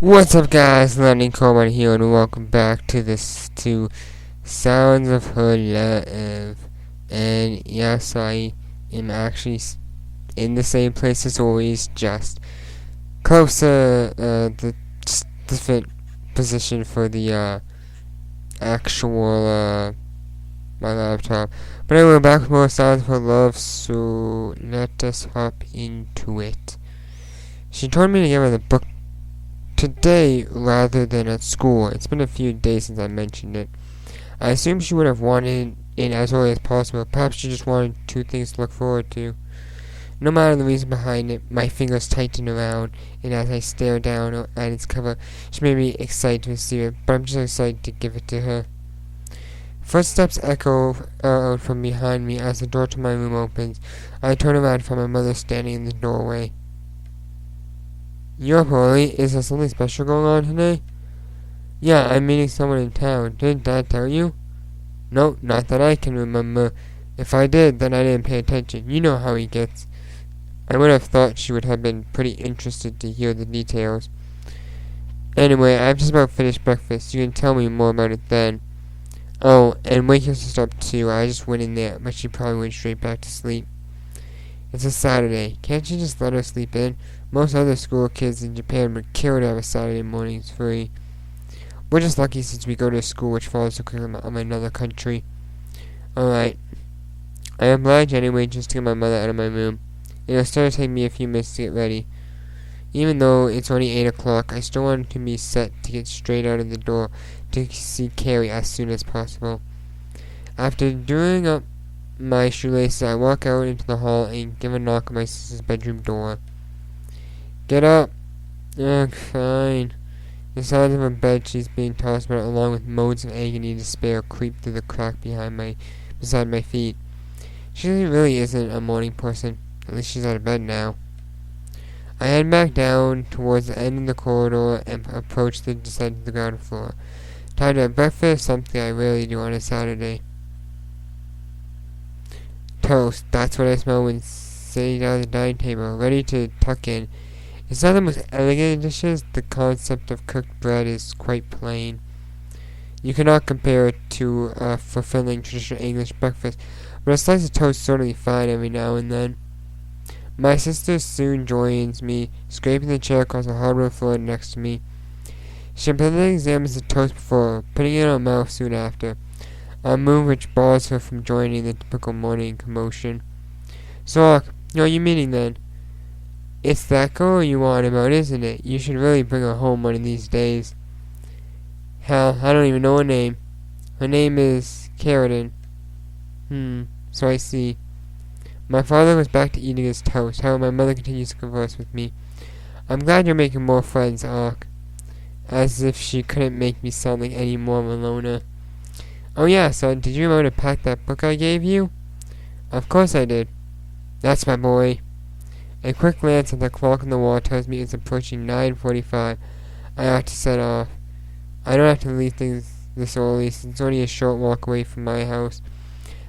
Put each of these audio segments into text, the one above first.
What's up, guys? Landing Coleman here, and welcome back to Sounds of Her Love. And yes, I am actually in the same place as always, just closer, just different position for the actual my laptop. But anyway, we're back with more Sounds of Her Love, so let us hop into it. She told me to give her the book today rather than at school. It's been a few days since I mentioned it. I assume she would have wanted it as early as possible. Perhaps she just wanted two things to look forward to. No matter the reason behind it, my fingers tightened around, and as I stared down at its cover, she made me excited to receive it, but I'm just excited to give it to her. Footsteps echo out from behind me as the door to my room opens. I turn around and find my mother standing in the doorway. You're up early. Is there something special going on today? Yeah, I'm meeting someone in town. Didn't Dad tell you? No, not that I can remember. If I did, then I didn't pay attention. You know how he gets. I would have thought she would have been pretty interested to hear the details. Anyway, I've just about finished breakfast. You can tell me more about it then. Oh, and wake your sister up too. I just went in there, but she probably went straight back to sleep. It's a Saturday. Can't you just let her sleep in? Most other school kids in Japan would kill to have a Saturday mornings free. We're just lucky since we go to a school which follows the curriculum of another country. Alright. I oblige anyway just to get my mother out of my room. It'll still take me a few minutes to get ready. Even though it's only 8 o'clock, I still want to be set to get straight out of the door to see Ceri as soon as possible. After doing up my shoelaces, I walk out into the hall and give a knock on my sister's bedroom door. Get up. Ugh, fine. The sounds of her bed she's being tossed about, along with moans of agony and despair, creep through the crack beside my feet. She really isn't a morning person. At least she's out of bed now. I head back down towards the end of the corridor and approach the descent to the ground floor. Time to have breakfast, something I rarely do on a Saturday. Toast. That's what I smell when sitting down at the dining table, ready to tuck in. It's not the most elegant of dishes. The concept of cooked bread is quite plain. You cannot compare it to a fulfilling traditional English breakfast, but a slice of toast is certainly fine every now and then. My sister soon joins me, scraping the chair across the hardwood floor next to me. She completely examines the toast before putting it in her mouth soon after, a move which bars her from joining the typical morning commotion. So, who are you meeting then? It's that girl you want about, isn't it? You should really bring her home one of these days. Hell, I don't even know her name. Her name is Ceri. So I see. My father goes back to eating his toast, however my mother continues to converse with me. I'm glad you're making more friends, Ark. As if she couldn't make me sound like any more of a loner. Oh yeah, son, did you remember to pack that book I gave you? Of course I did. That's my boy. A quick glance at the clock on the wall tells me it's approaching 9:45. I ought to set off. I don't have to leave things this early, since it's only a short walk away from my house.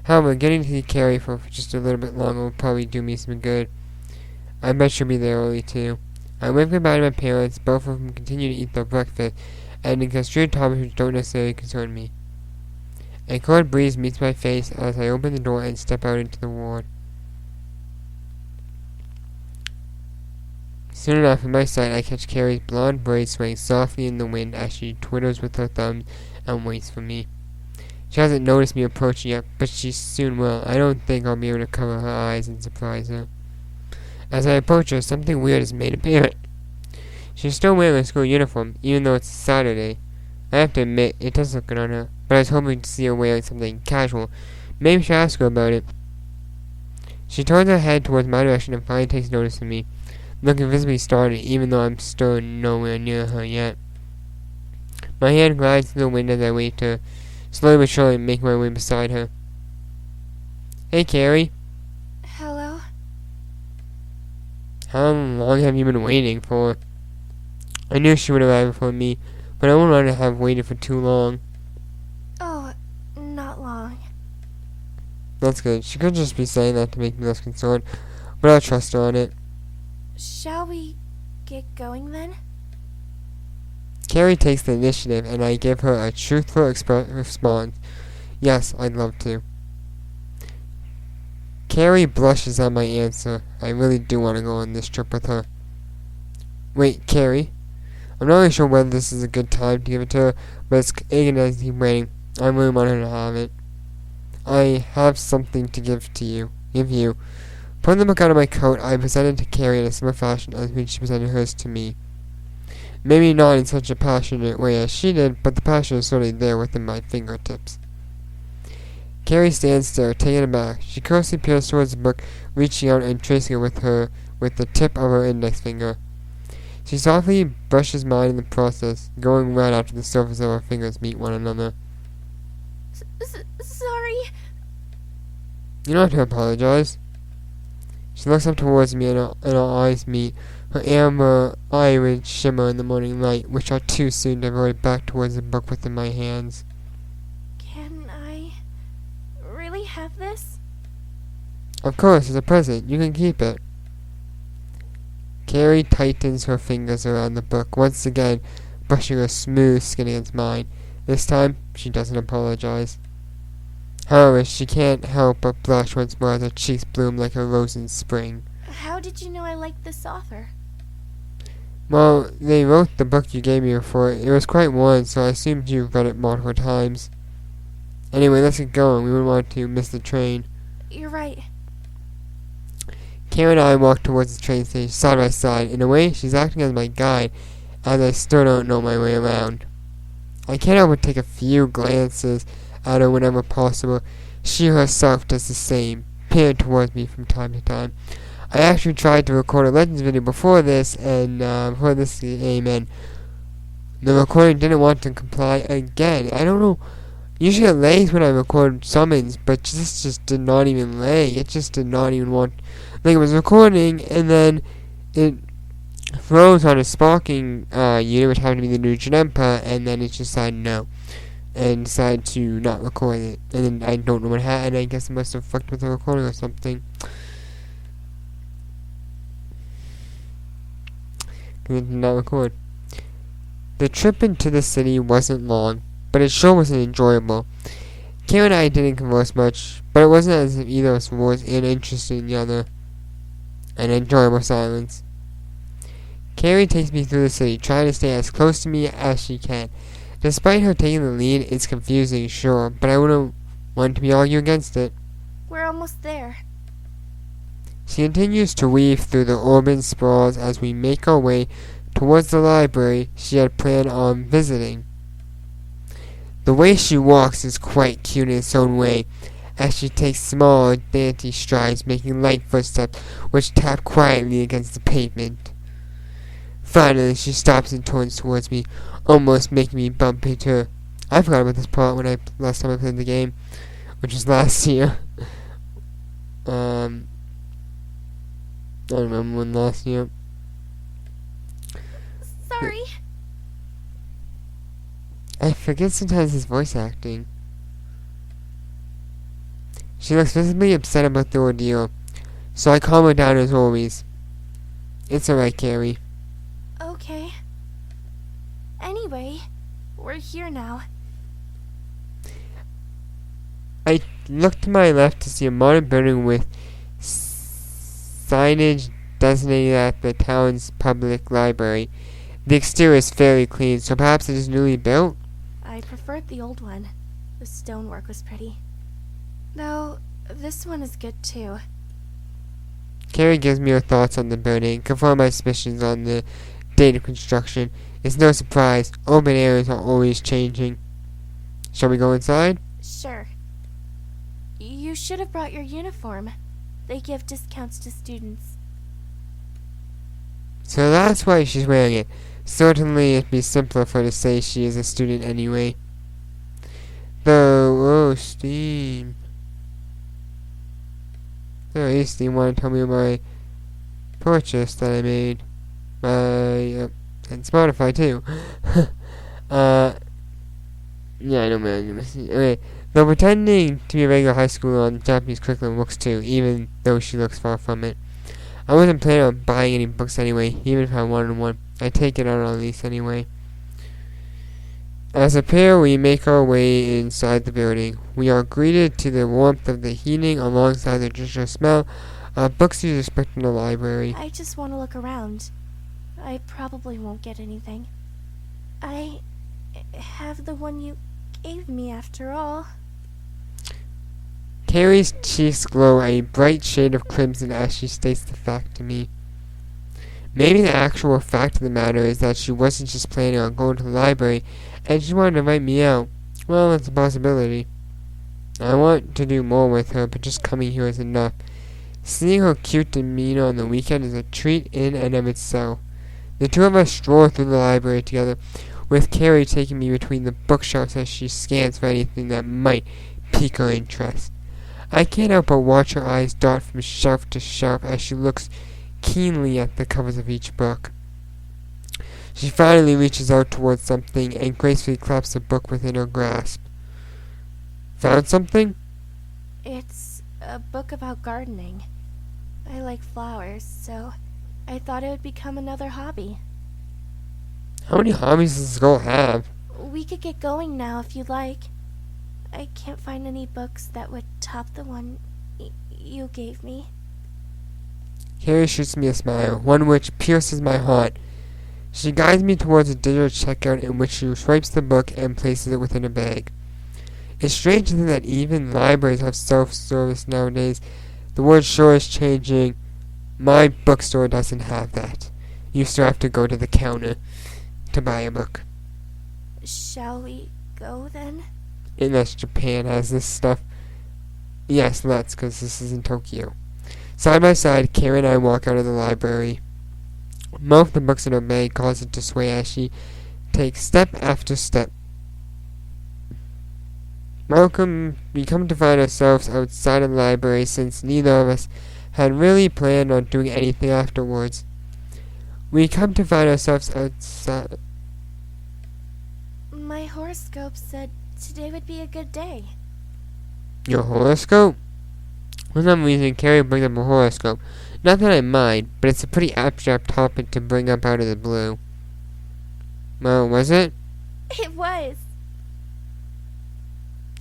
However, getting to see Ceri for just a little bit longer will probably do me some good. I bet she'll be there early too. I wave goodbye to my parents. Both of them continue to eat their breakfast, and discuss street topics which don't necessarily concern me. A cold breeze meets my face as I open the door and step out into the ward. Soon enough, in my sight, I catch Ceri's blonde braids swaying softly in the wind as she twiddles with her thumbs and waits for me. She hasn't noticed me approaching yet, but she soon will. I don't think I'll be able to cover her eyes and surprise her. As I approach her, something weird is made apparent. She's still wearing her school uniform, even though it's Saturday. I have to admit, it does look good on her, but I was hoping to see her wearing something casual. Maybe I should ask her about it. She turns her head towards my direction and finally takes notice of me, looking visibly startled, even though I'm still nowhere near her yet. My hand glides through the wind as I wait to slowly but surely make my way beside her. Hey, Ceri. Hello? How long have you been waiting for? I knew she would arrive before me, but I wouldn't want to have waited for too long. Oh, not long. That's good. She could just be saying that to make me less concerned, but I'll trust her on it. Shall we get going then? Ceri takes the initiative, and I give her a truthful response. Yes, I'd love to. Ceri blushes at my answer. I really do want to go on this trip with her. Wait, Ceri? I'm not really sure whether this is a good time to give it to her, but it's agonizing waiting. I really want her to have it. I have something to give you. Pulling the book out of my coat, I presented to Ceri in a similar fashion as when she presented hers to me. Maybe not in such a passionate way as she did, but the passion is certainly there within my fingertips. Ceri stands there, taken aback. She closely peers towards the book, reaching out and tracing it with the tip of her index finger. She softly brushes mine in the process, going right after the surface of her fingers meet one another. Sorry. You don't have to apologize. She looks up towards me and our eyes meet. Her amber eyelids shimmer in the morning light, which are too soon to divert back towards the book within my hands. Can I really have this? Of course, it's a present. You can keep it. Ceri tightens her fingers around the book, once again brushing her smooth skin against mine. This time, she doesn't apologize. However, she can't help but blush once more as her cheeks bloom like a rose in spring. How did you know I liked this author? Well, they wrote the book you gave me before. It was quite worn, so I assumed you read it multiple times. Anyway, let's get going. We wouldn't want to miss the train. You're right. Ceri and I walked towards the train station, side by side. In a way, she's acting as my guide, as I still don't know my way around. I can't help but take a few glances at her whenever possible. She herself does the same, peering towards me from time to time. I actually tried to record a Legends video before this game, and the recording didn't want to comply again. I don't know. Usually it lags when I record summons, but this just did not even lag. It just did not even want. Like, it was recording, and then it froze on a sparking unit, which happened to be the new Janempa, and then it just decided no. And decided to not record it. And then I don't know what happened. I guess it must have fucked with the recording or something. It did not record. The trip into the city wasn't long, but it sure wasn't enjoyable. Ceri and I didn't converse much, but it wasn't as if either of us was interested in the other. An enjoyable silence. Ceri takes me through the city, trying to stay as close to me as she can. Despite her taking the lead, it's confusing, sure, but I wouldn't want to be arguing against it. We're almost there. She continues to weave through the urban sprawls as we make our way towards the library she had planned on visiting. The way she walks is quite cute in its own way, as she takes small, dainty strides, making light footsteps which tap quietly against the pavement. Finally, she stops and turns towards me, almost making me bump into her. I forgot about this part last time I played the game, which was last year. I don't remember when last year. Sorry. I forget sometimes his voice acting. She looks visibly upset about the ordeal, so I calm her down as always. It's alright, Ceri. Okay. Anyway, we're here now. I look to my left to see a modern building with signage designated at the town's public library. The exterior is fairly clean, so perhaps it is newly built? I preferred the old one. The stonework was pretty. Though, this one is good too. Ceri gives me her thoughts on the building, confirm my suspicions on the date of construction. It's no surprise, urban areas are always changing. Shall we go inside? Sure. You should have brought your uniform. They give discounts to students. So that's why she's wearing it. Certainly it'd be simpler for her to say she is a student anyway. Though, Steam. Oh, Steam want to tell me my purchase that I made. And Spotify too. Yeah, I know man. Okay. Though pretending to be a regular high schooler on Japanese curriculum works too, even though she looks far from it. I wasn't planning on buying any books anyway, even if I wanted one. I'd take it out on lease anyway. As a pair, we make our way inside the building. We are greeted to the warmth of the heating alongside the traditional smell of books you'd expect in a library. I just want to look around. I probably won't get anything. I have the one you gave me after all. Ceri's cheeks glow a bright shade of crimson as she states the fact to me. Maybe the actual fact of the matter is that she wasn't just planning on going to the library and she wanted to invite me out. Well, it's a possibility. I want to do more with her, but just coming here is enough. Seeing her cute demeanor on the weekend is a treat in and of itself. The two of us stroll through the library together, with Ceri taking me between the bookshelves as she scans for anything that might pique her interest. I can't help but watch her eyes dart from shelf to shelf as she looks keenly at the covers of each book. She finally reaches out towards something and gracefully claps the book within her grasp. Found something? It's a book about gardening. I like flowers, so I thought it would become another hobby. How many hobbies does this girl have? We could get going now if you'd like. I can't find any books that would top the one you gave me. Ceri shoots me a smile, one which pierces my heart. She guides me towards a digital checkout in which she swipes the book and places it within a bag. It's strange to think that even libraries have self-service nowadays. The word sure is changing. My bookstore doesn't have that. You still have to go to the counter to buy a book. Shall we go then? Unless Japan has this stuff. Yes, let's, because this is in Tokyo. Side by side, Ceri and I walk out of the library. Most of the books in her bag cause it to sway as she takes step after step. We come to find ourselves outside of the library since neither of us had really planned on doing anything afterwards. We come to find ourselves outside. My horoscope said today would be a good day. Your horoscope? For some reason, Ceri brings up a horoscope. Not that I mind, but it's a pretty abstract topic to bring up out of the blue. Well, was it? It was.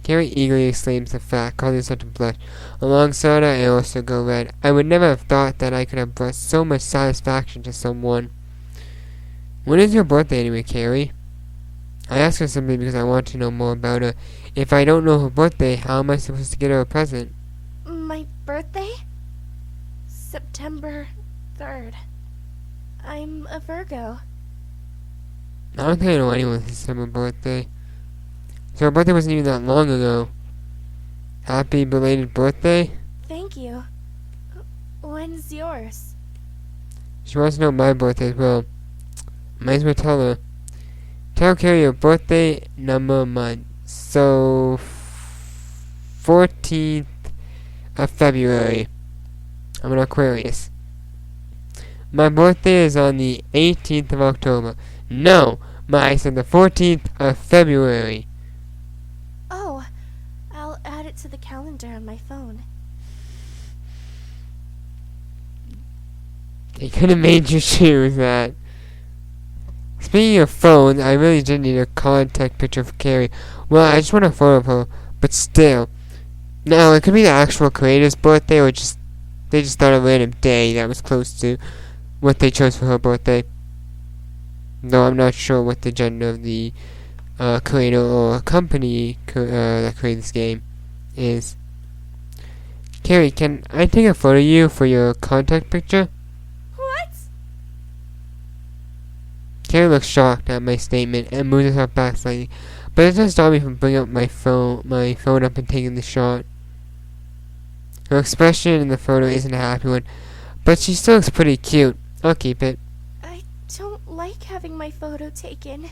Ceri eagerly exclaims the fact, causing herself to blush. Alongside her, I also go red. I would never have thought that I could have brought so much satisfaction to someone. When is your birthday anyway, Ceri? I ask her simply because I want to know more about her. If I don't know her birthday, how am I supposed to get her a present? My birthday? September 3rd. I'm a Virgo. I don't think I know anyone with a December birthday. So her birthday wasn't even that long ago. Happy belated birthday? Thank you. When's yours? She wants to know my birthday as well. Might as well tell her. Tell Ceri your birthday, number, month. So, 14th of February. I'm an Aquarius. My birthday is on the 18th of October. No, I said the 14th of February. Oh, I'll add it to the calendar on my phone. They could have made you choose that. Speaking of phones, I really did need a contact picture for Ceri. Well, I just want a photo of her, but still. Now, it could be the actual creator's birthday, or they just thought a random day that was close to what they chose for her birthday. Though I'm not sure what the gender of the creator or company that created this game is. Ceri, can I take a photo of you for your contact picture? What? Ceri looks shocked at my statement and moves herself back slightly, but it doesn't stop me from bringing up my phone up and taking the shot. Her expression in the photo isn't a happy one, but she still looks pretty cute. I'll keep it. I don't like having my photo taken.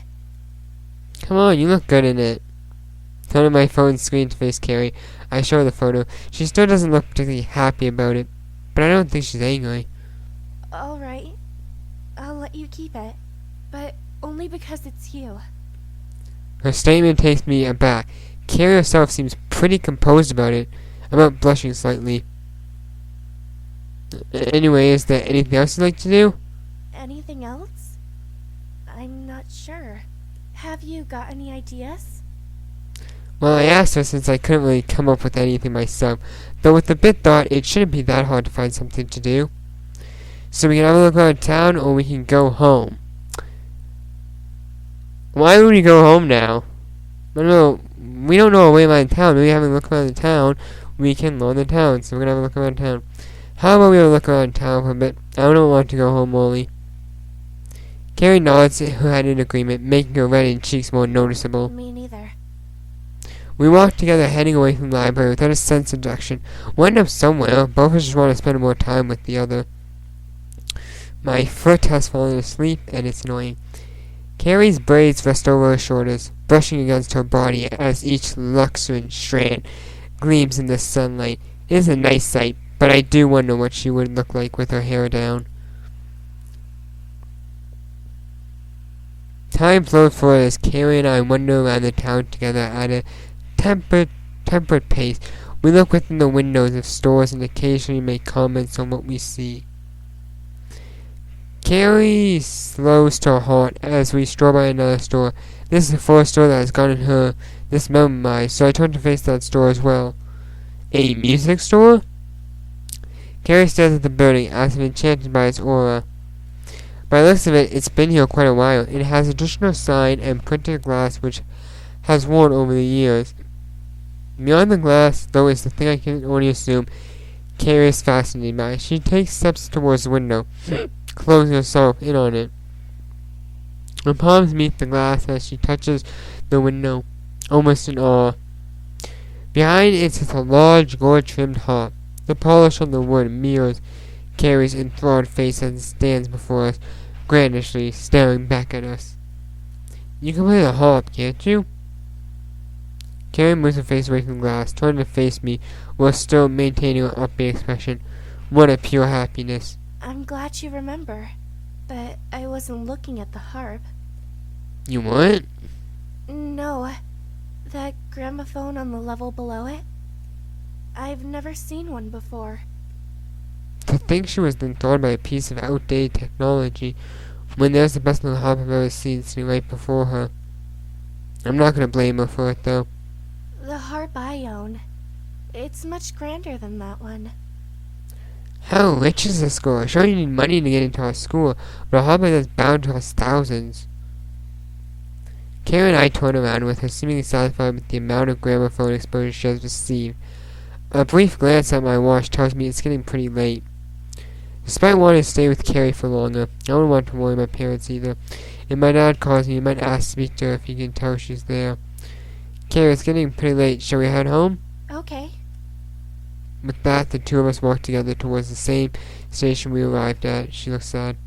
Come on, you look good in it. Turning my phone screen to face Ceri, I show her the photo. She still doesn't look particularly happy about it, but I don't think she's angry. Alright. I'll let you keep it. But only because it's you. Her statement takes me aback. Ceri herself seems pretty composed about it. I'm not blushing slightly. Anyway, is there anything else you'd like to do? Anything else? I'm not sure. Have you got any ideas? Well, I asked her since I couldn't really come up with anything myself, though with a bit thought, it shouldn't be that hard to find something to do. So we can have a look around town, or we can go home. Why would we go home now? I don't know. We don't know our way around town. Maybe having a look around the town, we can learn the town. So we're gonna have a look around town. How about we have a look around town for a bit? I don't want to go home early. Ceri nods her head in agreement, making her reddened cheeks more noticeable. Me neither. We walk together, heading away from the library without a sense of direction. We'll end up somewhere. Both of us just want to spend more time with the other. My foot has fallen asleep, and it's annoying. Ceri's braids rest over her shoulders, brushing against her body as each luxuriant strand gleams in the sunlight. It is a nice sight, but I do wonder what she would look like with her hair down. Time flows forward as Ceri and I wander around the town together at a tempered pace. We look within the windows of stores and occasionally make comments on what we see. Ceri slows to a halt as we stroll by another store. This is the first store that has gotten her this memorized, so I turn to face that store as well. A music store? Ceri stares at the building as if enchanted by its aura. By the looks of it, it's been here quite a while. It has a traditional sign and printed glass which has worn over the years. Beyond the glass, though, is the thing I can only assume Ceri is fascinated by. She takes steps towards the window, closing herself in on it. Her palms meet the glass as she touches the window, almost in awe. Behind it sits a large, gold-trimmed harp. The polish on the wood mirrors Ceri's enthralled face as it stands before us, grandishly staring back at us. You can play the harp, can't you? Ceri moves her face away from the glass, turning to face me, while still maintaining her upbeat expression. What a pure happiness. I'm glad you remember, but I wasn't looking at the harp. You weren't? No, that gramophone on the level below it. I've never seen one before. To think she was enthralled by a piece of outdated technology, when there's the best little harp I've ever seen sitting right before her. I'm not gonna blame her for it, though. The harp I own. It's much grander than that one. How rich is this girl? Sure, you need money to get into our school, but a harp like that's bound to us thousands. Ceri and I turn around with her seemingly satisfied with the amount of gramophone exposure she has received. A brief glance at my watch tells me it's getting pretty late. Despite wanting to stay with Ceri for longer, I don't want to worry my parents either. If my dad calls me, he might ask to speak to her if he can tell she's there. Ceri, it's getting pretty late. Shall we head home? Okay. With that, the two of us walk together towards the same station we arrived at. She looks sad.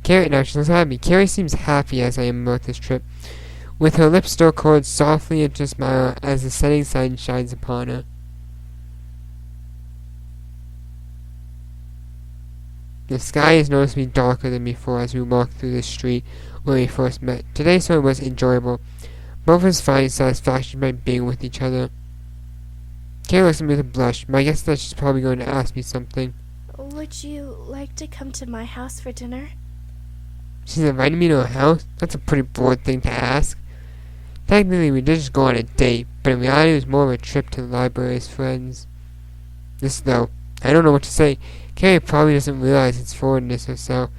Ceri, now she looks happy. Ceri seems happy as I am about this trip, with her lips still curled softly into a smile as the setting sun shines upon her. The sky is noticeably darker than before as we walk through the street where we first met. Today's story was enjoyable. Both of us finding satisfaction by being with each other. Ceri looks at me with a blush. My guess is that she's probably going to ask me something. Would you like to come to my house for dinner? She's invited me to her house? That's a pretty broad thing to ask. Technically, we did just go on a date, but in reality it was more of a trip to the library as friends. This, though, I don't know what to say. Ceri probably doesn't realize its forwardness herself.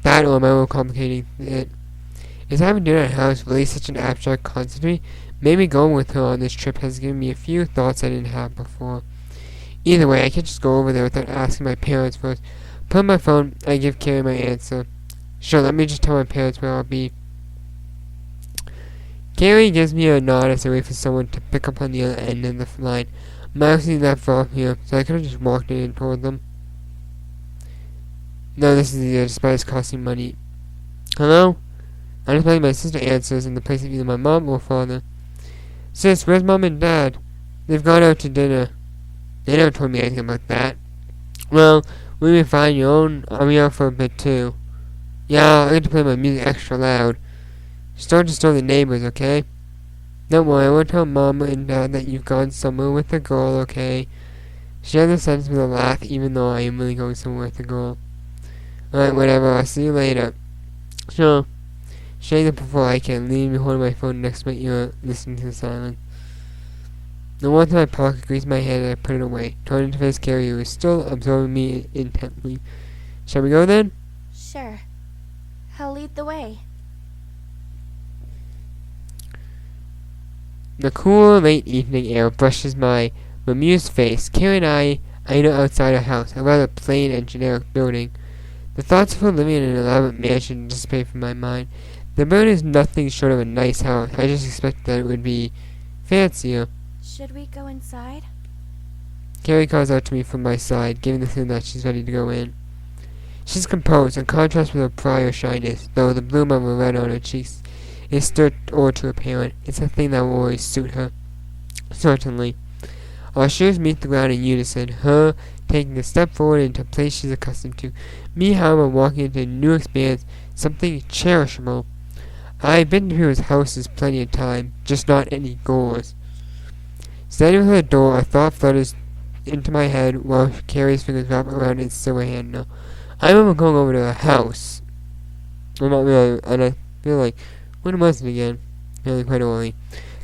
That, or am I overcomplicating it? Is having dinner at her house really such an abstract concept to me? Maybe going with her on this trip has given me a few thoughts I didn't have before. Either way, I can't just go over there without asking my parents first. Put on my phone, I give Ceri my answer. Sure, let me just tell my parents where I'll be. Ceri gives me a nod as I wait for someone to pick up on the other end of the line. My house isn't that far from here, so I could have just walked in and told them. No, this is easier, despite it's costing money. Hello? I'm just letting my sister answers in the place of either my mom or father. Sis, where's mom and dad? They've gone out to dinner. They never told me anything about that. Well, we'll be fine. I'll be out for a bit too. Yeah, I get to play my music extra loud. Start to disturb the neighbors, okay? Don't worry, I won't tell mom and dad that you've gone somewhere with a girl, okay? She has a sense with a laugh, even though I am really going somewhere with a girl. Alright, whatever, I'll see you later. Sure. shutting up before I can, leaning me holding my phone next to my ear, listening to the silence. The one in my pocket grazed my hand and I put it away, turning to face Ceri, who was still absorbing me intently. Shall we go then? Sure. I'll lead the way. The cool, late evening air brushes my bemused face. Ceri and I enter outside our house, a rather plain and generic building. The thoughts of her living in an elaborate mansion dissipate from my mind. The building is nothing short of a nice house. I just expected that it would be fancier. Should we go inside? Ceri calls out to me from my side, giving the feeling that she's ready to go in. She's composed, in contrast with her prior shyness, though the bloom of her red on her cheeks is still or to apparent. It's a thing that will always suit her. Certainly. Our shoes meet the ground in unison, her taking a step forward into a place she's accustomed to, me, however, walking into a new experience, something cherishable. I've been to people's houses plenty of time, just not any goers. Standing with her door, a thought flutters into my head while Ceri's fingers wrap around its silver handle. I remember going over to her house. Well, not really, and I feel like, when was it again? Really quite early.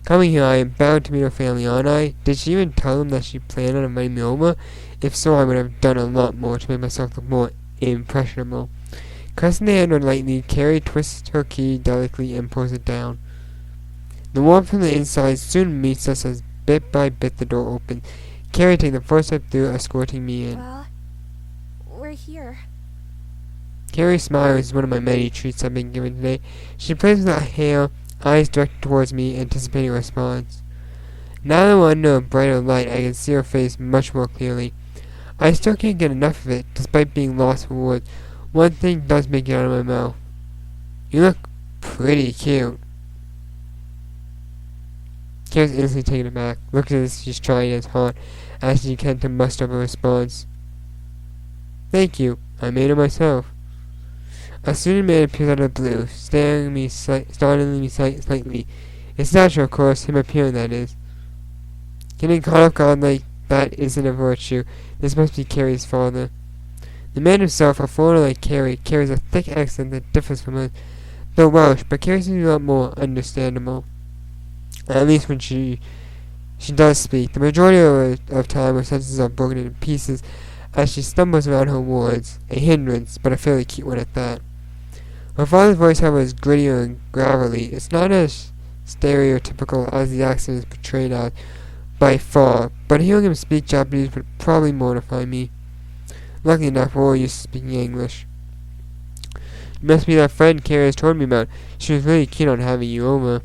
Coming here, I am bound to meet her family, aren't I? Did she even tell them that she planned on inviting me over? If so, I would have done a lot more to make myself look more impressionable. Pressing the handle lightly, Ceri twists her key delicately and pulls it down. The warmth from the inside soon meets us as bit by bit the door opens. Ceri taking the first step through, escorting me in. Well, we're here. Ceri's smile is one of my many treats I've been given today. She plays with her hair, eyes directed towards me, anticipating a response. Now that we're under a brighter light, I can see her face much more clearly. I still can't get enough of it, despite being lost for words. One thing does make it out of my mouth. You look pretty cute. Ceri's instantly taken aback, looking as if she's trying as hard as she can to muster up a response. Thank you. I made it myself. A student man appears out of the blue, startling me slightly. It's natural, of course, him appearing, that is. Getting caught off guard like that isn't a virtue. This must be Ceri's father. The man himself, a foreigner like Ceri, carries a thick accent that differs from his, though Welsh, but Ceri seems a lot more understandable. At least when she does speak. The majority of time her sentences are broken into pieces as she stumbles around her words, a hindrance, but a fairly cute one at that. Her father's voice, however, is grittier and gravelly. It's not as stereotypical as the accent is portrayed as, by far, but hearing him speak Japanese would probably mortify me. Luckily enough, we're all used to speaking English. You must be that friend Ceri has told me about. She was really keen on having you over.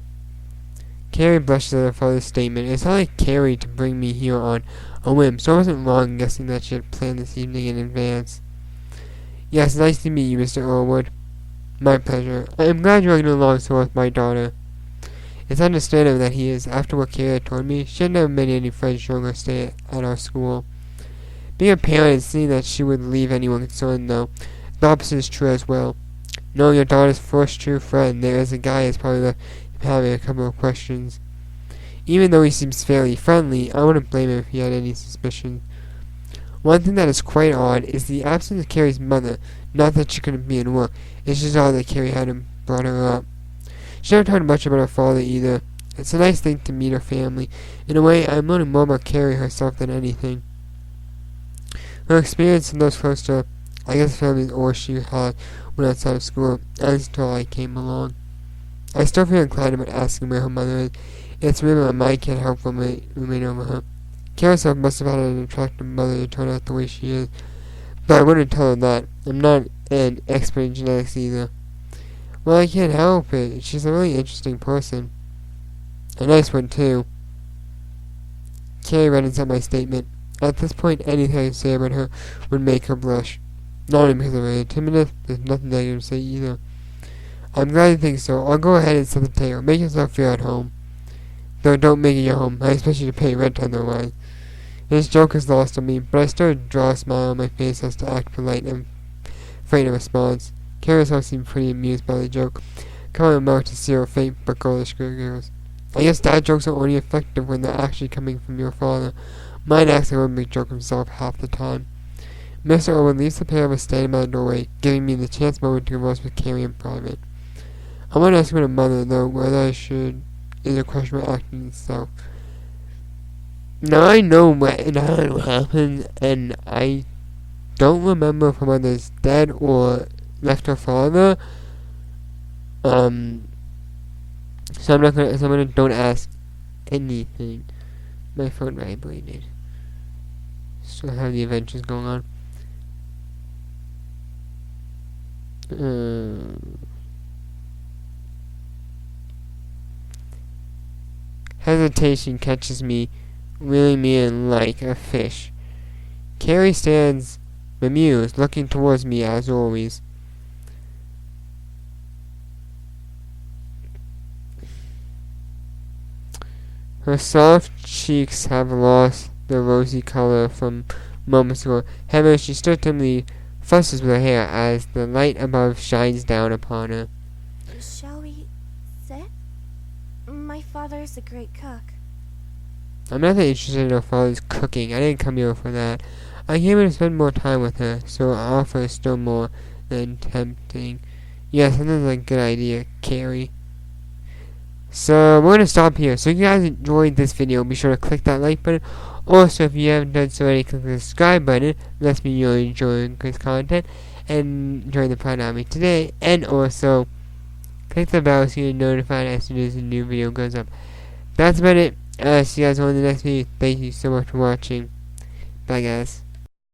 Ceri blushes at her father's statement. It's not like Ceri to bring me here on a whim, so I wasn't wrong in guessing that she had planned this evening in advance. Yes, nice to meet you, Mr. Earlwood. My pleasure. I am glad you are getting along so well with my daughter. It's understandable that he is. After what Ceri had told me, she had never made any friends during her stay at our school. Being a parent and seeing that she would leave anyone concerned, though, the opposite is true as well. Knowing your daughter's first true friend, there is a guy has probably left him having a couple of questions. Even though he seems fairly friendly, I wouldn't blame him if he had any suspicion. One thing that is quite odd is the absence of Ceri's mother. Not that she couldn't be in work, it's just odd that Ceri hadn't brought her up. She never talked much about her father either. It's a nice thing to meet her family. In a way, I'm learning more about Ceri herself than anything. Her experience in those close to, I guess, families or she had when outside of school, at least until I came along. I still feel inclined about asking where her mother is. It's weird that my kid helped remain over her. Ceri herself must have had an attractive mother to turn out the way she is, but I wouldn't tell her that. I'm not an expert in genetics either. Well, I can't help it. She's a really interesting person. A nice one, too. Ceri read inside my statement. At this point, anything I say about her would make her blush. Not only because of her timidness, there's nothing negative to say either. I'm glad you think so. I'll go ahead and set the table. Make yourself feel at home. Though don't make it your home. I expect you to pay rent otherwise. This joke is lost on me, but I still draw a smile on my face as to act polite and afraid of response. Ceri herself seemed pretty amused by the joke, calling them out to see her faint but girlish giggles. I guess dad jokes are only effective when they're actually coming from your father. Mine acts like a big joke himself half the time. Mr. Owen leaves the pair of us standing by the doorway, giving me the chance moment to converse with Ceri in private. I want to ask my mother, though, whether I should either question my acting itself. Now I know what happened, and I don't remember if my mother's dead or left her father. So I'm not gonna. So I'm gonna don't ask anything. My phone vibrated. Still have the adventures going on. Hesitation catches me, reeling me in like a fish. Ceri stands bemused, looking towards me as always. Her soft cheeks have lost their rosy color from moments ago. However, she certainly fusses with her hair as the light above shines down upon her. Shall we sit? My father is a great cook. I'm not that interested in her father's cooking. I didn't come here for that. I came here to spend more time with her, so her offer is still more than tempting. Yes, that sounds like a good idea, Ceri. So, we're going to stop here. So, if you guys enjoyed this video, be sure to click that like button. Also, if you haven't done so already, click the subscribe button. Lets me know you're enjoying this content and enjoying the Pride today. And also, click the bell so you're notified as soon as a new video goes up. That's about it. See you guys on the next video. Thank you so much for watching. Bye, guys.